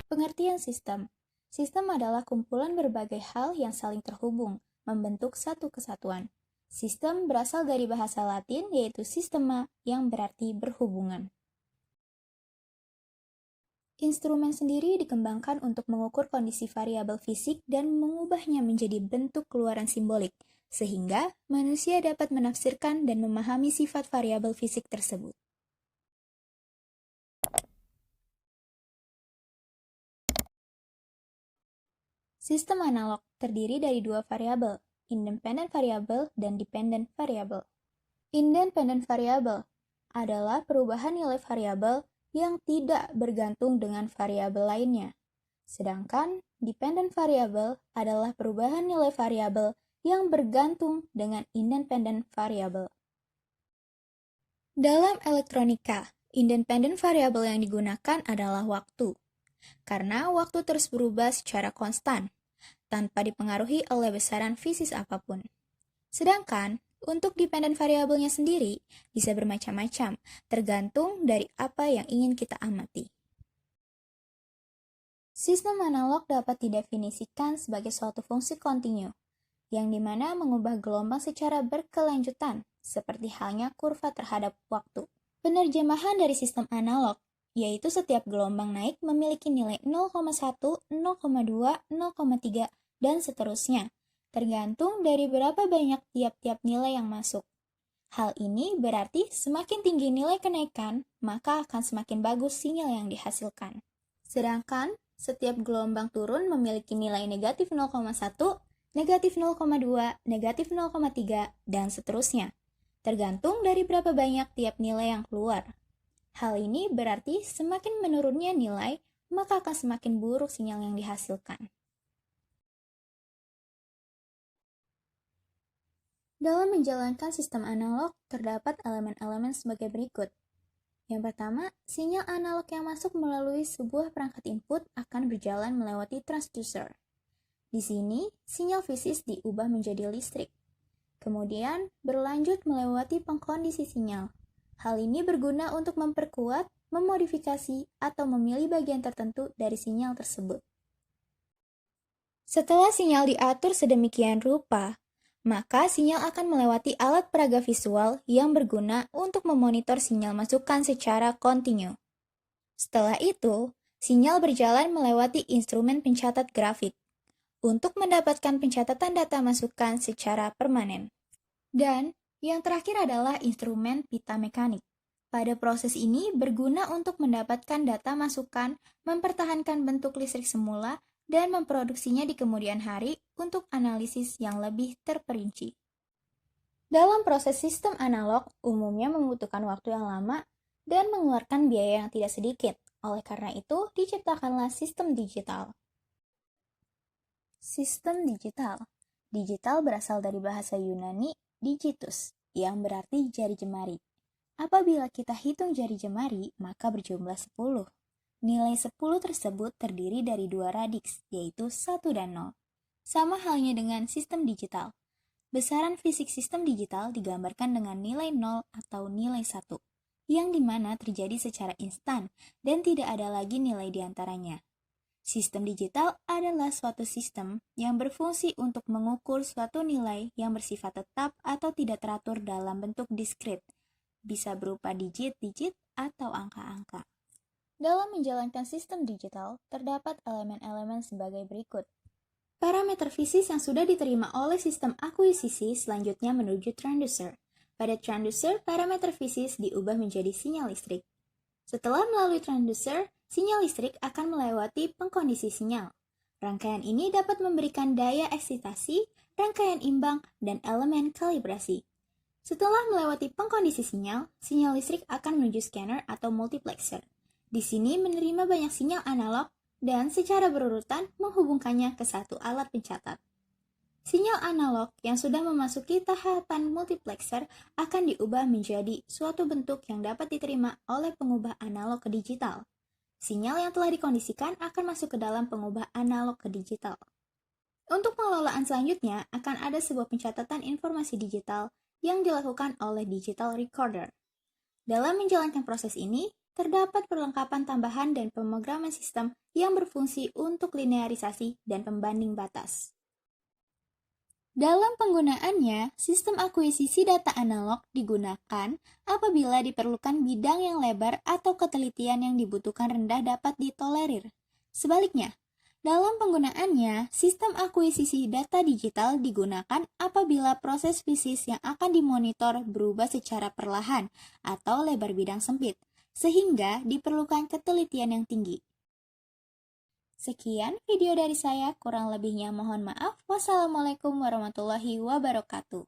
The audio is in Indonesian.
Pengertian sistem. Sistem adalah kumpulan berbagai hal yang saling terhubung, membentuk satu kesatuan. Sistem berasal dari bahasa Latin yaitu sistema yang berarti berhubungan. Instrumen sendiri dikembangkan untuk mengukur kondisi variabel fisik dan mengubahnya menjadi bentuk keluaran simbolik, sehingga manusia dapat menafsirkan dan memahami sifat variabel fisik tersebut. Sistem analog terdiri dari dua variabel, independent variable dan dependent variable. Independent variable adalah perubahan nilai variabel yang tidak bergantung dengan variabel lainnya. Sedangkan dependent variable adalah perubahan nilai variabel yang bergantung dengan independent variable. Dalam elektronika, independent variable yang digunakan adalah waktu. Karena waktu terus berubah secara konstan, tanpa dipengaruhi oleh besaran fisis apapun. Sedangkan, untuk dependent variabelnya sendiri bisa bermacam-macam, tergantung dari apa yang ingin kita amati. Sistem analog dapat didefinisikan sebagai suatu fungsi kontinu, yang dimana mengubah gelombang secara berkelanjutan, seperti halnya kurva terhadap waktu. Penerjemahan dari sistem analog yaitu setiap gelombang naik memiliki nilai 0,1, 0,2, 0,3, dan seterusnya, tergantung dari berapa banyak tiap-tiap nilai yang masuk. Hal ini berarti semakin tinggi nilai kenaikan, maka akan semakin bagus sinyal yang dihasilkan. Sedangkan, setiap gelombang turun memiliki nilai negatif 0,1, negatif 0,2, negatif 0,3, dan seterusnya, tergantung dari berapa banyak tiap nilai yang keluar. Hal ini berarti semakin menurunnya nilai, maka akan semakin buruk sinyal yang dihasilkan. Dalam menjalankan sistem analog, terdapat elemen-elemen sebagai berikut. Yang pertama, sinyal analog yang masuk melalui sebuah perangkat input akan berjalan melewati transducer. Di sini, sinyal fisis diubah menjadi listrik. Kemudian, berlanjut melewati pengkondisi sinyal. Hal ini berguna untuk memperkuat, memodifikasi, atau memilih bagian tertentu dari sinyal tersebut. Setelah sinyal diatur sedemikian rupa, maka sinyal akan melewati alat peraga visual yang berguna untuk memonitor sinyal masukan secara kontinu. Setelah itu, sinyal berjalan melewati instrumen pencatat grafik untuk mendapatkan pencatatan data masukan secara permanen. Dan yang terakhir adalah instrumen pita mekanik. Pada proses ini berguna untuk mendapatkan data masukan, mempertahankan bentuk listrik semula, dan memproduksinya di kemudian hari untuk analisis yang lebih terperinci. Dalam proses sistem analog, umumnya membutuhkan waktu yang lama dan mengeluarkan biaya yang tidak sedikit. Oleh karena itu, diciptakanlah sistem digital. Sistem digital. Digital berasal dari bahasa Yunani digitus, yang berarti jari jemari. Apabila kita hitung jari jemari, maka berjumlah 10. Nilai 10 tersebut terdiri dari dua radiks, yaitu 1 dan 0. Sama halnya dengan sistem digital. Besaran fisik sistem digital digambarkan dengan nilai 0 atau nilai 1, yang dimana terjadi secara instan dan tidak ada lagi nilai di antaranya. Sistem digital adalah suatu sistem yang berfungsi untuk mengukur suatu nilai yang bersifat tetap atau tidak teratur dalam bentuk diskrit, bisa berupa digit-digit atau angka-angka. Dalam menjalankan sistem digital, terdapat elemen-elemen sebagai berikut. Parameter fisis yang sudah diterima oleh sistem akuisisi selanjutnya menuju transducer. Pada transducer, parameter fisis diubah menjadi sinyal listrik. Setelah melalui transducer, sinyal listrik akan melewati pengkondisi sinyal. Rangkaian ini dapat memberikan daya eksitasi, rangkaian imbang, dan elemen kalibrasi. Setelah melewati pengkondisi sinyal, sinyal listrik akan menuju scanner atau multiplexer. Di sini menerima banyak sinyal analog dan secara berurutan menghubungkannya ke satu alat pencatat. Sinyal analog yang sudah memasuki tahapan multiplexer akan diubah menjadi suatu bentuk yang dapat diterima oleh pengubah analog ke digital. Sinyal yang telah dikondisikan akan masuk ke dalam pengubah analog ke digital. Untuk pengelolaan selanjutnya akan ada sebuah pencatatan informasi digital yang dilakukan oleh digital recorder. Dalam menjalankan proses ini, terdapat perlengkapan tambahan dan pemrograman sistem yang berfungsi untuk linearisasi dan pembanding batas. Dalam penggunaannya, sistem akuisisi data analog digunakan apabila diperlukan bidang yang lebar atau ketelitian yang dibutuhkan rendah dapat ditolerir. Sebaliknya, dalam penggunaannya, sistem akuisisi data digital digunakan apabila proses fisik yang akan dimonitor berubah secara perlahan atau lebar bidang sempit, sehingga diperlukan ketelitian yang tinggi. Sekian video dari saya, kurang lebihnya mohon maaf. Wassalamualaikum warahmatullahi wabarakatuh.